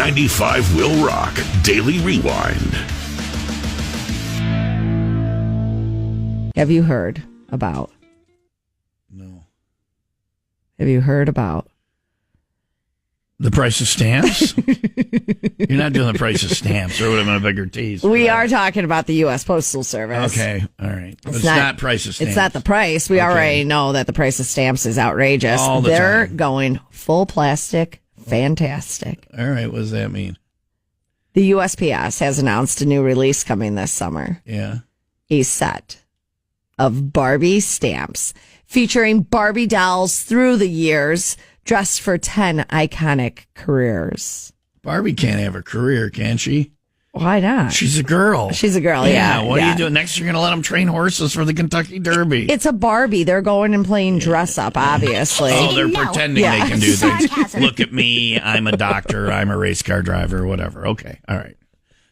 95 Will Rock Daily Rewind. Have you heard about? No. Have you heard about? The price of stamps? You're not doing the price of stamps, or would have been a bigger tease. We are talking about the U.S. Postal Service. Okay, all right. It's not price of stamps. It's not the price. We already know that the price of stamps is outrageous. They're going full plastic, fantastic. All right, what does that mean? The USPS has announced a new release coming this summer. Yeah. A set of Barbie stamps featuring Barbie dolls through the years, dressed for 10 iconic careers. Barbie can't have a career, can she? Why not? She's a girl. She's a girl, yeah. What are you doing? Next, you're going to let them train horses for the Kentucky Derby. It's a Barbie. They're going and playing dress up, obviously. Oh, they're pretending they can do things. Look at me. I'm a doctor. I'm a race car driver, whatever. Okay. All right.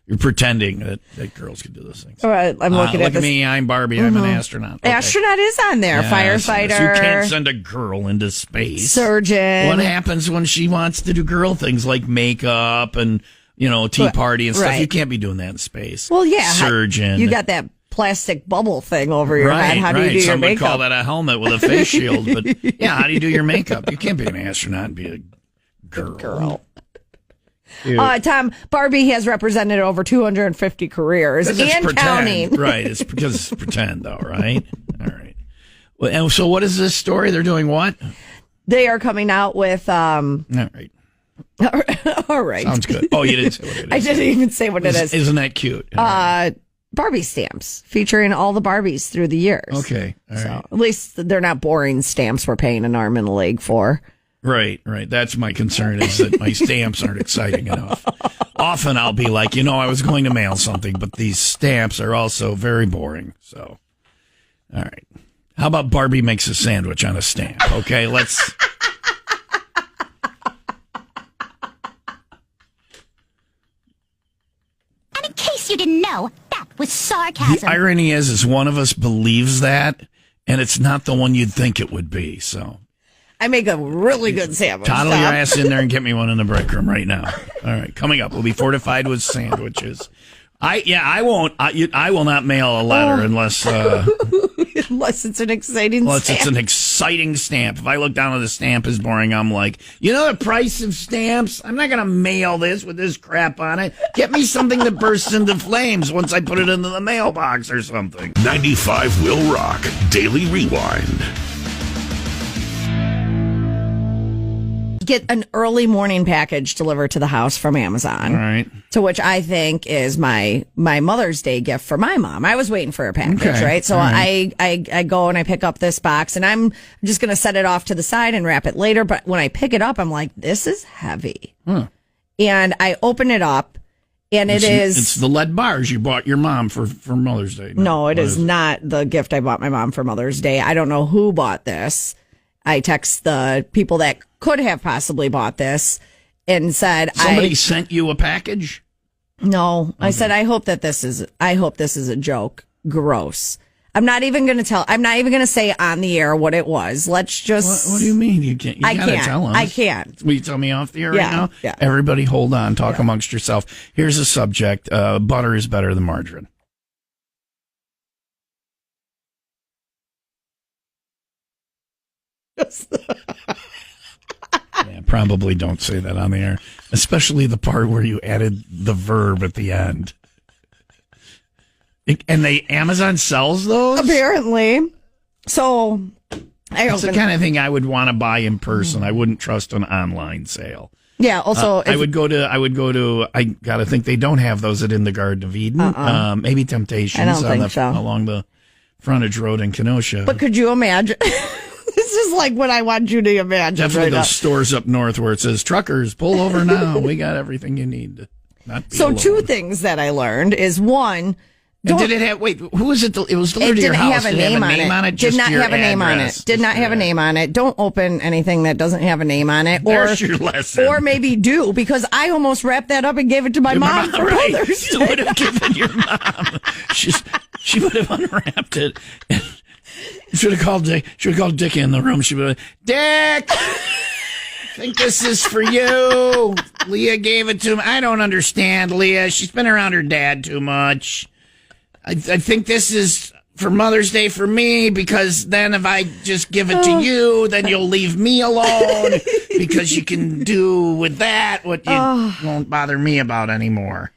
You're pretending that girls can do those things. All right. I'm looking at this. Look at me. I'm Barbie. I'm an astronaut. Okay. Astronaut is on there. Firefighter. You can't send a girl into space. Surgeon. What happens when she wants to do girl things like makeup and, tea party and stuff? Right. You can't be doing that in space. Well, yeah. Surgeon. You got that plastic bubble thing over your head. How do you do your makeup? Some would call that a helmet with a face shield. But, yeah, how do you do your makeup? You can't be an astronaut and be a girl. Tom, Barbie has represented over 250 careers and counting. Right. It's because it's pretend, though, right? All right. Well, and so what is this story? They're doing what? They are coming out with... All right. All right. Sounds good. Oh, you didn't say what it is. I didn't even say what it is. Isn't that cute? Barbie stamps featuring all the Barbies through the years. Okay. All right. At least they're not boring stamps we're paying an arm and a leg for. Right. That's my concern, is that my stamps aren't exciting enough. Often I'll be like, I was going to mail something, but these stamps are also very boring. So, all right. How about Barbie makes a sandwich on a stamp? Okay, let's... And in case you didn't know, that was sarcasm. The irony is one of us believes that, and it's not the one you'd think it would be, so... I make a really good sandwich. Toddle your ass in there and get me one in the break room right now. All right, coming up, we'll be fortified with sandwiches. I won't. I will not mail a letter unless unless it's an exciting stamp. It's an exciting stamp. If I look down at the stamp is boring, I'm like, the price of stamps? I'm not going to mail this with this crap on it. Get me something that bursts into flames once I put it into the mailbox or something. 95 Will Rock Daily Rewind. Get an early morning package delivered to the house from Amazon. All right. To which I think is my Mother's Day gift for my mom. I was waiting for a package, right? So I go and I pick up this box, and I'm just going to set it off to the side and wrap it later. But when I pick it up, I'm like, this is heavy. And I open it up, and it's the lead bars you bought your mom for Mother's Day. No, it is not the gift I bought my mom for Mother's Day. I don't know who bought this. I text the people that could have possibly bought this and said, somebody sent you a package? No. Okay. I said, I hope this is a joke. Gross. I'm not even going to say on the air what it was. Let's just... What do you mean? You can't? You got to tell us. I can't. Will you tell me off the air right now? Yeah. Everybody hold on. Talk amongst yourself. Here's a subject. Butter is better than margarine. Yeah, probably don't say that on the air, especially the part where you added the verb at the end. And Amazon sells those? Apparently. So it's the kind of thing I would want to buy in person. I wouldn't trust an online sale. Yeah. Also, I would go to. I gotta think they don't have those at In the Garden of Eden. Maybe Temptations along the frontage road in Kenosha. But could you imagine? This is like what I want you to imagine. Definitely those stores up north where it says, truckers, pull over now. We got everything you need to not be alone. Two things that I learned is one. Did it have, who was it? It was delivered to your house. Did it have a name on it? Did not have a name on it. Did not have a name on it. Don't open anything that doesn't have a name on it. There's your lesson. Or maybe do, because I almost wrapped that up and gave it to my mom for Mother's Day. You would have given your mom. She would have unwrapped it. Should have called Dick in the room. She would have, Dick, think this is for you. Leah gave it to me. I don't understand Leah. She's been around her dad too much. I think this is for Mother's Day for me, because then if I just give it to you, then you'll leave me alone because you can do with that what you won't bother me about anymore.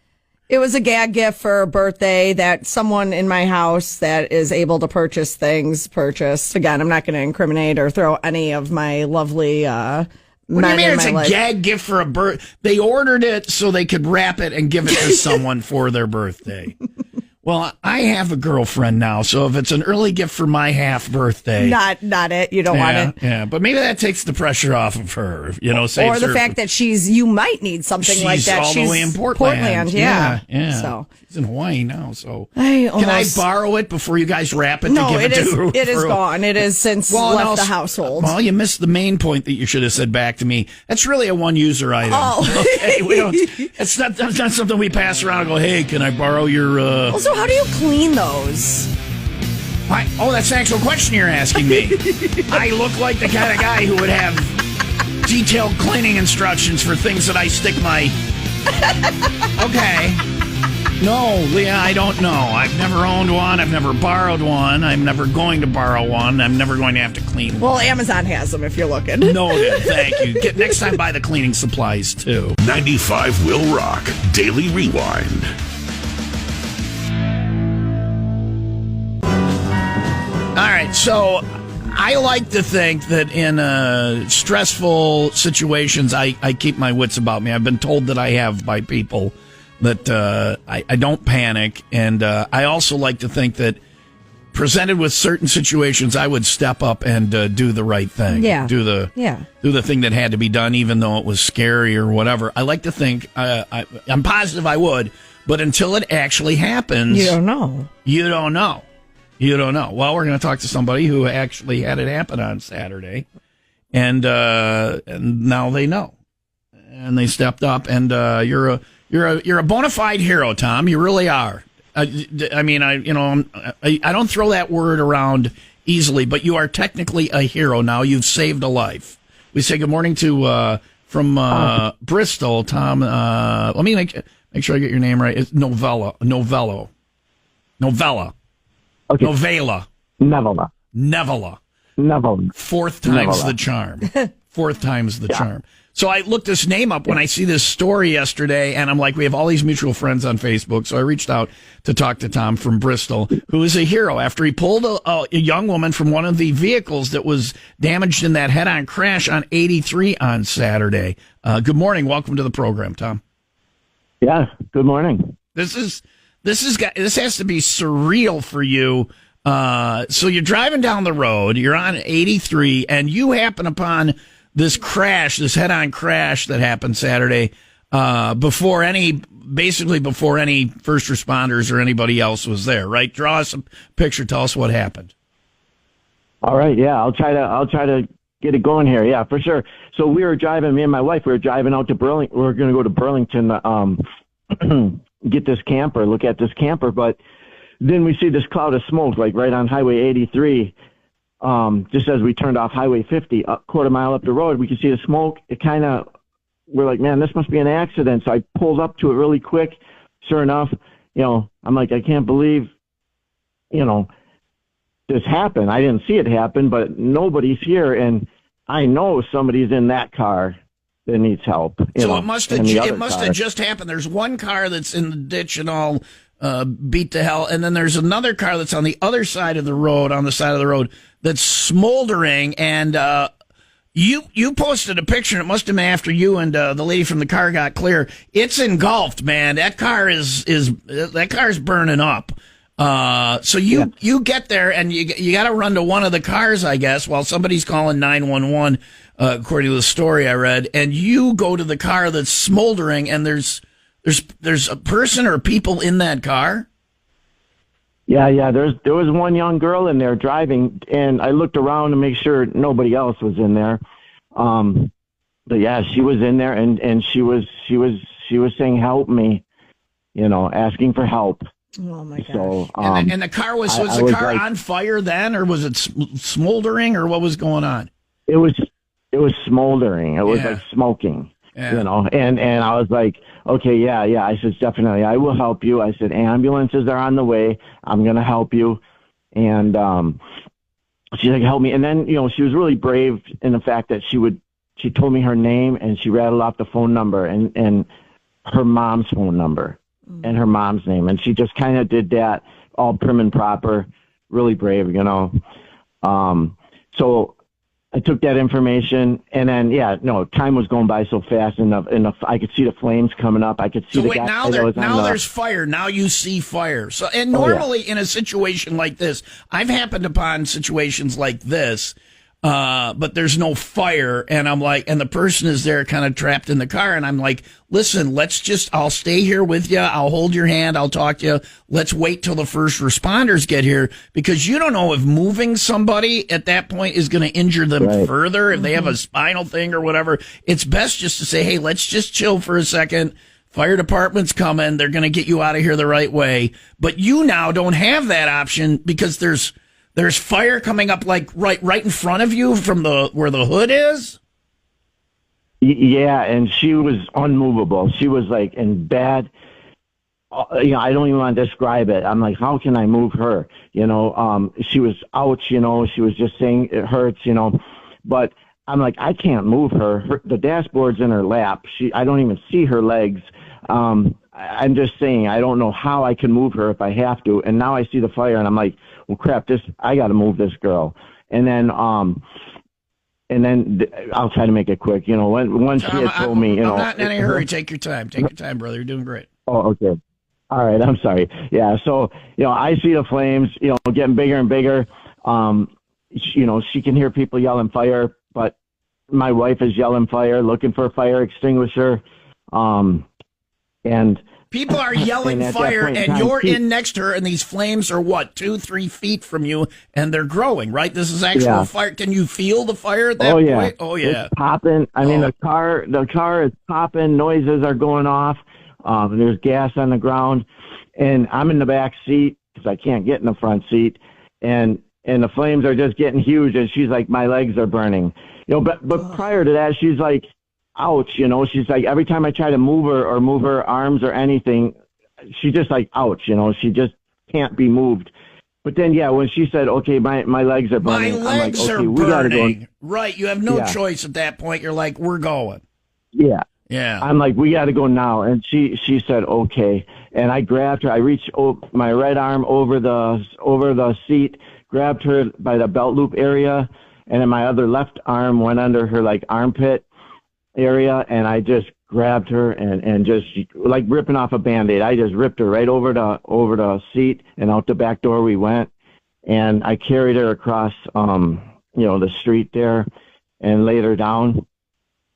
It was a gag gift for a birthday that someone in my house that is able to purchase things purchased. Again, I'm not going to incriminate or throw any of my lovely what do you mean it's a gag gift for a birth? They ordered it so they could wrap it and give it to someone for their birthday. Well, I have a girlfriend now, so if it's an early gift for my half birthday, not it. You don't want it. Yeah, but maybe that takes the pressure off of her. Or the fact that you might need something like that. She's all the way in Portland. Yeah. So she's in Hawaii now. So can I borrow it before you guys wrap it? No, to give it to it is gone. It is since left the household. Well, you missed the main point that you should have said back to me. That's really a one-user item. Oh, okay, we don't. That's not something we pass around and go, hey, can I borrow your? Also, how do you clean those? Oh, that's an actual question you're asking me. I look like the kind of guy who would have detailed cleaning instructions for things that I stick my... Okay. No, Leah, I don't know. I've never owned one. I've never borrowed one. I'm never going to borrow one. I'm never going to have to clean one. Well, Amazon has them if you're looking. Noted. Thank you. Next time, buy the cleaning supplies, too. 95 Will Rock Daily Rewind. All right, so I like to think that in stressful situations, I keep my wits about me. I've been told that I have by people that I don't panic, and I also like to think that presented with certain situations, I would step up and do the right thing. Yeah. Do the thing that had to be done, even though it was scary or whatever. I like to think I'm positive I would, but until it actually happens, you don't know. You don't know. You don't know. Well, we're going to talk to somebody who actually had it happen on Saturday, and now they know, and they stepped up. And you're a bona fide hero, Tom. You really are. I mean, I don't throw that word around easily, but you are technically a hero now. You've saved a life. We say good morning to from Bristol, Tom. Let me make sure I get your name right. It's Novella. Okay. Novella. Nevela. Fourth time's the charm. Fourth time's the charm. So I looked this name up when I see this story yesterday, and I'm like, we have all these mutual friends on Facebook. So I reached out to talk to Tom from Bristol, who is a hero after he pulled a young woman from one of the vehicles that was damaged in that head-on crash on 83 on Saturday. Good morning. Welcome to the program, Tom. Yeah. Good morning. This has to be surreal for you. So you're driving down the road, you're on 83, and you happen upon this head-on crash that happened Saturday, before any first responders or anybody else was there, right? Draw us a picture. Tell us what happened. All right. Yeah. I'll try to get it going here. Yeah, for sure. So me and my wife, we were driving out to Burlington. We were going to go to Burlington, get this camper, look at this camper, but then we see this cloud of smoke, like right on Highway 83, just as we turned off Highway 50, a quarter mile up the road, we could see the smoke. We're like, man, this must be an accident. So I pulled up to it really quick. Sure enough, I'm like, I can't believe, this happened. I didn't see it happen, but nobody's here, and I know somebody's in that car that needs help. So it must have just happened. There's one car that's in the ditch and all beat to hell, and then there's another car that's on the other side of the road, that's smoldering. And you posted a picture, and it must have been after you and the lady from the car got clear. It's engulfed, man. That car is burning up. So you get there, and you got to run to one of the cars, I guess, while somebody's calling 911. According to the story I read, and you go to the car that's smoldering, and there's a person or people in that car. Yeah. There was one young girl in there driving, and I looked around to make sure nobody else was in there. But yeah, she was in there, and she was saying, "Help me," asking for help. Oh my gosh! So, and the car was the car on fire then, or was it smoldering, or what was going on? It was it was smoldering. It was like smoking, you know, and I was like, okay, yeah. I said, definitely, I will help you. I said, ambulances are on the way. I'm going to help you. And, she's like, help me. And then, you know, she was really brave in the fact that she told me her name and she rattled off the phone number and her mom's phone number and her mom's name. And she just kind of did that all prim and proper, really brave, you know. So I took that information and then, time was going by so fast and I could see the flames coming up. I could see the guy. Now there's fire. Now you see fire. So, and normally in a situation like this, I've happened upon situations like this, but there's no fire, and I'm like, and the person is there kind of trapped in the car, and I'm like, listen, I'll stay here with you, I'll hold your hand, I'll talk to you, let's wait till the first responders get here, because you don't know if moving somebody at that point is going to injure them further, if they have a spinal thing or whatever. It's best just to say, hey, let's just chill for a second. Fire department's coming, they're going to get you out of here the right way. But you now don't have that option because there's fire coming up like right in front of you from where the hood is. Yeah, and she was unmovable. She was like in bad. You know, I don't even want to describe it. I'm like, how can I move her? You know, she was ouch. You know, she was just saying it hurts. You know, but I'm like, I can't move her. The dashboard's in her lap. I don't even see her legs. I'm just saying, I don't know how I can move her if I have to. And now I see the fire, and I'm like, well, crap, I got to move this girl. And then I'll try to make it quick. You know, once she had told me, you know, I'm not in any hurry. Take your time. Take your time, brother. You're doing great. Oh, okay. All right. I'm sorry. Yeah. So, you know, I see the flames, you know, getting bigger and bigger. You know, she can hear people yelling fire, but my wife is yelling fire, looking for a fire extinguisher. And people are yelling fire, and you're in next to her, and these flames are 2-3 feet from you, and they're growing, right? This is actual fire. Can you feel the fire at that point? Oh, yeah. It's popping. I mean, the car is popping. Noises are going off. There's gas on the ground, and I'm in the back seat because I can't get in the front seat, and the flames are just getting huge, and she's like, my legs are burning. You know, but prior to that, she's like, ouch, you know, she's like, every time I try to move her or move her arms or anything, she's just like, ouch, you know, she just can't be moved. But then, when she said, okay, my legs are burning, my legs I'm like, okay, are we gotta burning. go. Right, you have no choice at that point. You're like, we're going. Yeah. Yeah. I'm like, we got to go now. And she said, okay. And I grabbed her. I reached my right arm over the seat, grabbed her by the belt loop area, and then my other left arm went under her like armpit area, and I just grabbed her and just like ripping off a Band-Aid. I just ripped her right over the seat and out the back door we went, and I carried her across the street there and laid her down.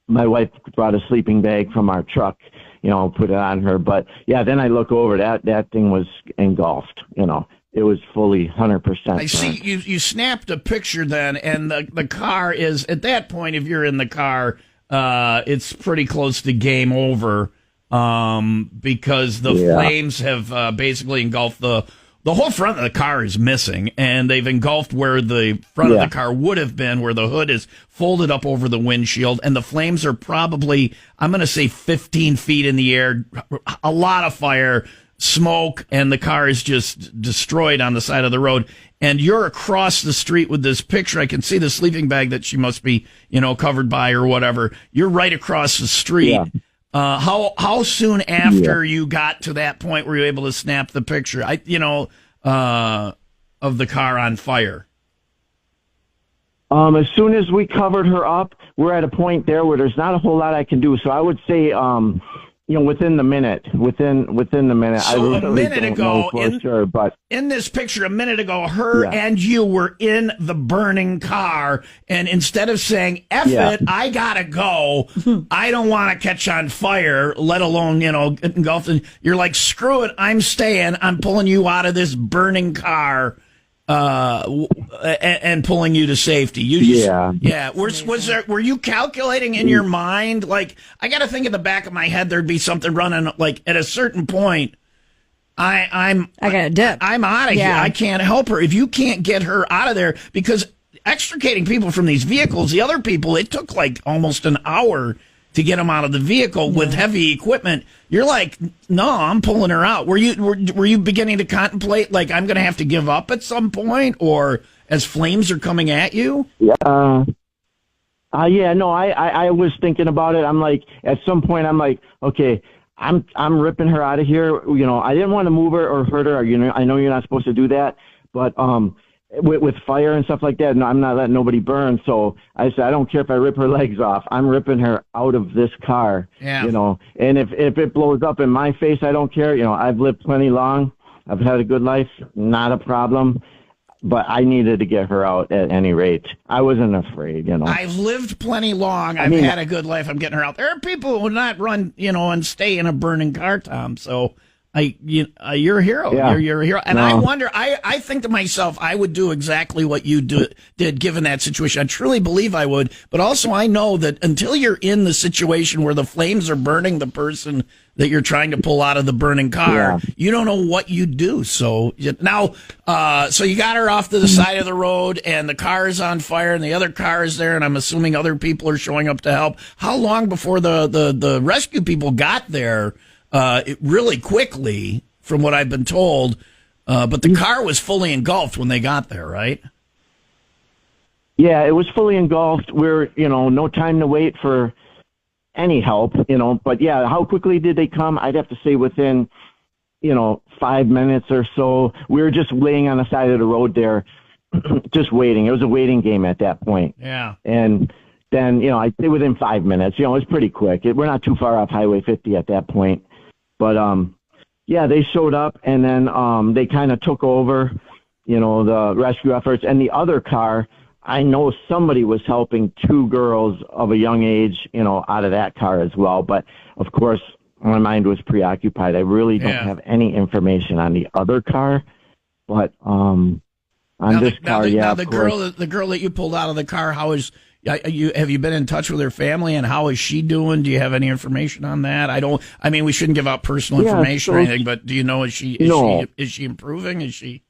My wife brought a sleeping bag from our truck, you know, put it on her. But then I look over, that thing was engulfed, you know. It was fully 100%. I see you snapped a picture then, and the car is, at that point, if you're in the car, it's pretty close to game over, because the flames have basically engulfed the whole front of the car is missing, and they've engulfed where the front of the car would have been, where the hood is folded up over the windshield, and the flames are probably, I'm going to say 15 feet in the air, a lot of fire, smoke, and the car is just destroyed on the side of the road. And you're across the street with this picture. I can see the sleeping bag that she must be, you know, covered by or whatever. You're right across the street. Yeah. How soon after you got to that point were you able to snap the picture? Of the car on fire? As soon as we covered her up, we're at a point there where there's not a whole lot I can do. So I would say, within the minute, within the minute. So I really a minute don't ago, know for sure, but in this picture, a minute ago, her and you were in the burning car, and instead of saying, F it, I gotta go, I don't want to catch on fire, let alone, you know, get engulfed, and you're like, screw it, I'm staying, I'm pulling you out of this burning car, and pulling you to safety. Were you calculating in your mind? Like, I got to think in the back of my head there'd be something running. Like at a certain point, I got a dip. I'm out of here. I can't help her. If you can't get her out of there, because extricating people from these vehicles. The other people, it took like almost an hour to get them out of the vehicle with heavy equipment. You're like, no, I'm pulling her out. Were you beginning to contemplate, like, I'm going to have to give up at some point, or as flames are coming at you? Yeah. Yeah, no, I was thinking about it. I'm like, at some point, I'm like, okay, I'm ripping her out of here. You know, I didn't want to move her or hurt her. You know, I know you're not supposed to do that, but with fire and stuff like that, no, I'm not letting nobody burn. So I said, I don't care if I rip her legs off. I'm ripping her out of this car. Yeah. You know, and if it blows up in my face, I don't care. You know, I've lived plenty long. I've had a good life, not a problem. But I needed to get her out at any rate. I wasn't afraid, you know. I've lived pleny long. I've had a good life. I'm getting her out. There are people who would not run, you know, and stay in a burning car, Tom. So you're a hero. Yeah. You're a hero. And I wonder, I think to myself, I would do exactly what you did given that situation. I truly believe I would. But also I know that until you're in the situation where the flames are burning the person that you're trying to pull out of the burning car, you don't know what you do. So now, so you got her off to the side of the road and the car is on fire and the other car is there, and I'm assuming other people are showing up to help. How long before the rescue people got there? Really quickly, from what I've been told, but the car was fully engulfed when they got there, right? Yeah, it was fully engulfed. We're, you know, no time to wait for any help, you know. But yeah, how quickly did they come? I'd have to say within, you know, 5 minutes or so. We were just laying on the side of the road there, just waiting. It was a waiting game at that point. Yeah. And then, you know, I'd say within 5 minutes, you know, it was pretty quick. We're not too far off Highway 50 at that point. But, yeah, they showed up, and then they kind of took over, you know, the rescue efforts. And the other car, I know somebody was helping two girls of a young age, you know, out of that car as well. But, of course, my mind was preoccupied. I really don't have any information on the other car. But on this car, the girl that you pulled out of the car, have you been in touch with her family, and how is she doing? Do you have any information on that? I mean, we shouldn't give out personal information or anything, but do you know, is she improving? Is she?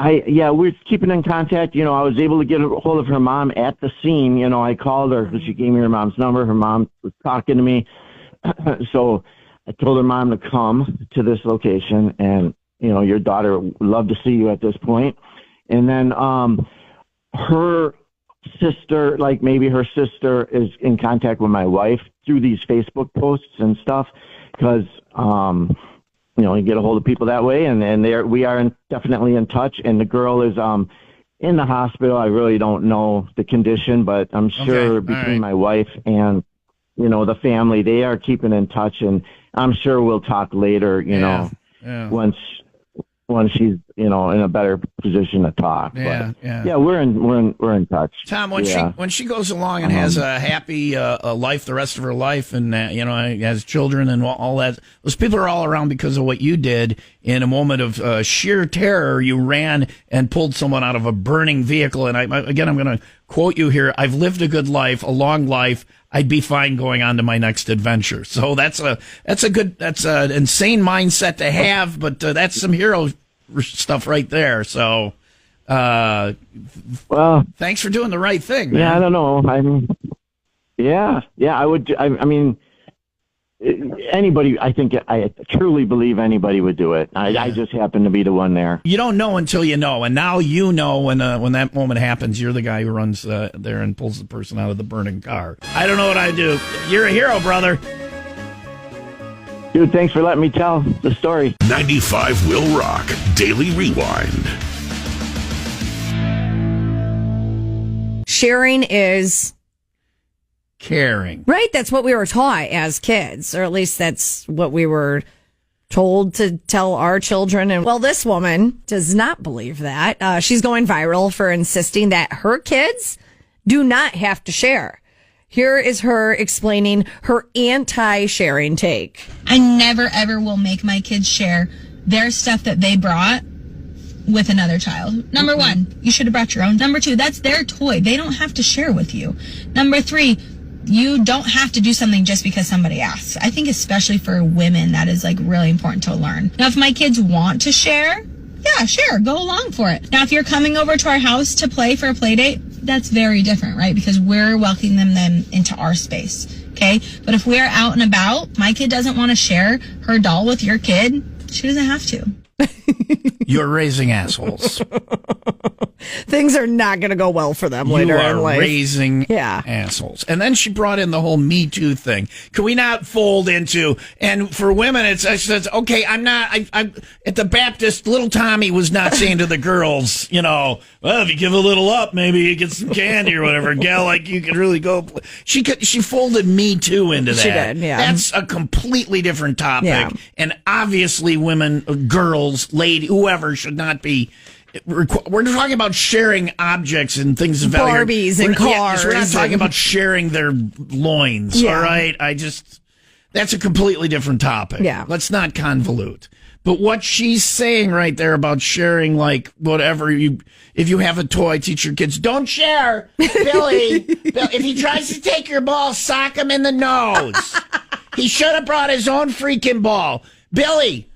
We're keeping in contact. You know, I was able to get a hold of her mom at the scene. You know, I called her because she gave me her mom's number. Her mom was talking to me. So I told her mom to come to this location, and, you know, your daughter would love to see you at this point. And then her sister, like maybe her sister, is in contact with my wife through these Facebook posts and stuff, because you know, you get a hold of people that way, and we are definitely in touch. And the girl is in the hospital. I really don't know the condition, but I'm sure between my wife and, you know, the family, they are keeping in touch, and I'm sure we'll talk later, you know, once she's, you know, in a better position to talk. We're in touch. Tom, when she goes along and has a happy life the rest of her life, and you know, has children and all that, those people are all around because of what you did. In a moment of sheer terror, you ran and pulled someone out of a burning vehicle. And I'm going to quote you here: "I've lived a good life, a long life. I'd be fine going on to my next adventure." So that's an insane mindset to have, but that's some hero stuff right there. So, well, thanks for doing the right thing, man. Yeah, I don't know. I would. I mean, anybody. I think I truly believe anybody would do it. I just happen to be the one there. You don't know until you know, and now you know when that moment happens. You're the guy who runs there and pulls the person out of the burning car. I don't know what I do. You're a hero, brother. Dude, thanks for letting me tell the story. 95 Will Rock Daily Rewind. Sharing is caring. Right? That's what we were taught as kids, or at least that's what we were told to tell our children. And well, this woman does not believe that. She's going viral for insisting that her kids do not have to share. Here is her explaining her anti-sharing take. I never, ever will make my kids share their stuff that they brought with another child. Number one, you should have brought your own. Number two, that's their toy. They don't have to share with you. Number three, you don't have to do something just because somebody asks. I think especially for women, that is like really important to learn. Now, if my kids want to share, Yeah, sure. Go along for it. Now, if you're coming over to our house to play for a play date, that's very different, right? Because we're welcoming them into our space. Okay. But if we're out and about, my kid doesn't want to share her doll with your kid. She doesn't have to. You're raising assholes. Things are not going to go well for them later in life. You are raising assholes. And then she brought in the whole Me Too thing. Can we not fold into, and for women, it's okay, I'm at the Baptist, little Tommy was not saying to the girls, well, if you give a little up, maybe you get some candy or whatever. Gal, like, you could really go. She folded Me Too into that. She did, yeah. That's a completely different topic. Yeah. And obviously women, girls, lady, whoever should not be. We're talking about sharing objects and things of value. Barbies and cars. We're not talking about sharing their loins, all right? That's a completely different topic. Yeah. Let's not convolute. But what she's saying right there about sharing, like, whatever if you have a toy, teach your kids, don't share. Billy, if he tries to take your ball, sock him in the nose. He should have brought his own freaking ball. Billy,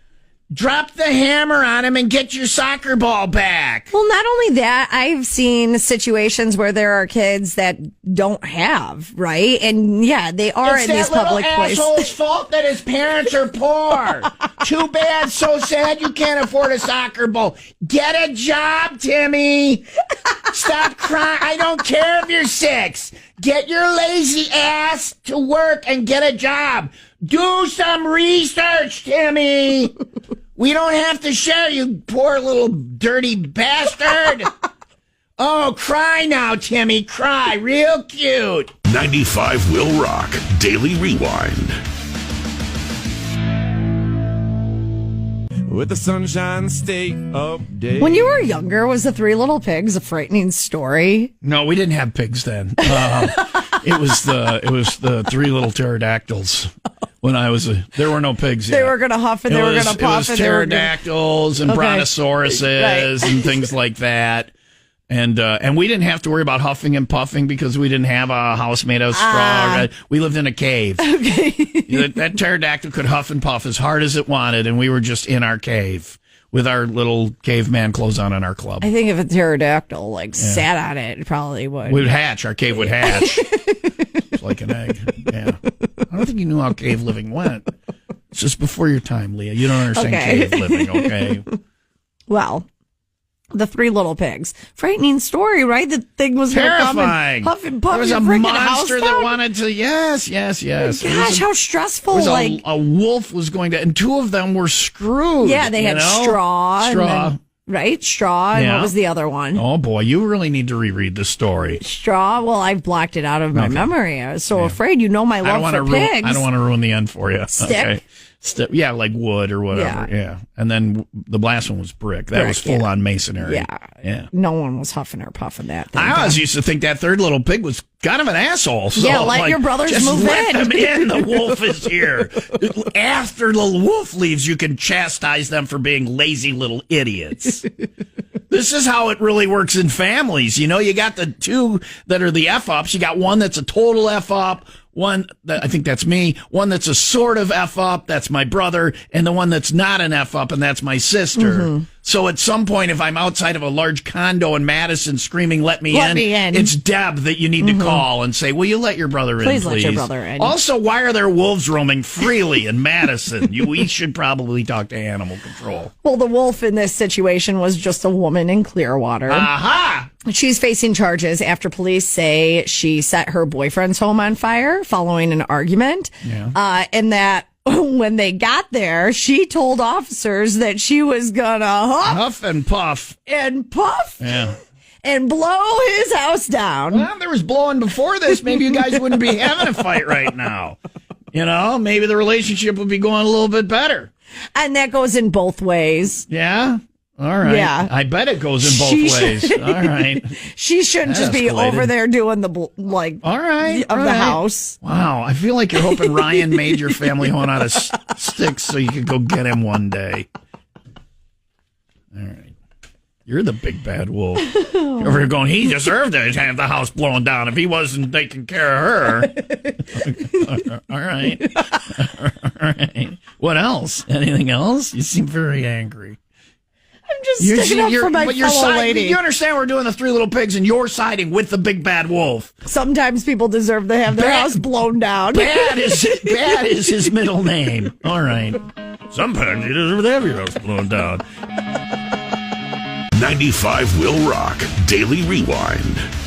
drop the hammer on him and get your soccer ball back. Well, not only that, I've seen situations where there are kids that don't have, right? And they are in these public places. It's that little asshole's fault that his parents are poor. Too bad, so sad you can't afford a soccer ball. Get a job, Timmy. Stop crying. I don't care if you're 6. Get your lazy ass to work and get a job. Do some research, Timmy. We don't have to share, you poor little dirty bastard. Oh, cry now, Timmy. Cry. Real cute. 95 Will Rock Daily Rewind. With the sunshine state of day. When you were younger, was the Three Little Pigs a frightening story? No, we didn't have pigs then. It was the Three Little Pterodactyls. When I was there were no pigs yet. They were going to huff and they were going to puff. It was pterodactyls and brontosauruses and things like that. And we didn't have to worry about huffing and puffing because we didn't have a house made of straw. We lived in a cave. Okay. That pterodactyl could huff and puff as hard as it wanted, and we were just in our cave with our little caveman clothes on in our club. I think if a pterodactyl sat on it, it probably would. We would hatch. Our cave would hatch. It's like an egg. Yeah. I don't think you knew how cave living went. It's just before your time, Leah. You don't understand cave living, okay? Well, the Three Little Pigs. Frightening story, right? The thing was terrifying. Huff and puff. There was a monster that wanted to. Yes. Gosh, how stressful! A wolf was going to, and 2 of them were screwed. Yeah, they had straw. Straw. And what was the other one? Oh boy, you really need to reread the story. Straw. Well, I've blocked it out of my memory. I was so afraid. My love for pigs. I don't want to ruin the end for you. Stick. Okay. Like wood or whatever. Yeah. And then the last one was brick. That was full on masonry. Yeah. No one was huffing or puffing that thing. I always used to think that third little pig was kind of an asshole. So, let your brothers move in. Let them in. The wolf is here. After the wolf leaves, you can chastise them for being lazy little idiots. This is how it really works in families. You got the 2 that are the F-ups. You got one that's a total F-up. One that I think that's me, one that's a sort of F-up, that's my brother, and the one that's not an F-up, and that's my sister. Mm-hmm. So at some point, if I'm outside of a large condo in Madison screaming, let me in, it's Deb that you need to call and say, will you let your brother in, please? Please let your brother in. Also, why are there wolves roaming freely in Madison? We should probably talk to animal control. Well, the wolf in this situation was just a woman in Clearwater. Aha! She's facing charges after police say she set her boyfriend's home on fire following an argument. Yeah. And that when they got there, she told officers that she was gonna huff and puff. Yeah. And blow his house down. Well, there was blowing before this. Maybe you guys wouldn't be having a fight right now. Maybe the relationship would be going a little bit better. And that goes in both ways. Yeah. All right. Yeah. I bet it goes in both ways. All right. She shouldn't just be over there doing the the house. Wow. I feel like you're hoping Ryan made your family home out of sticks so you could go get him one day. All right. You're the big bad wolf. You're over here going, he deserved to have the house blown down if he wasn't taking care of her. All right. All right. What else? Anything else? You seem very angry. just sticking up for my but you're fellow lady. You understand we're doing the Three Little Pigs and you're siding with the big bad wolf. Sometimes people deserve to have their house blown down. Bad is his middle name. All right. Sometimes you deserve to have your house blown down. 95 Will Rock Daily Rewind.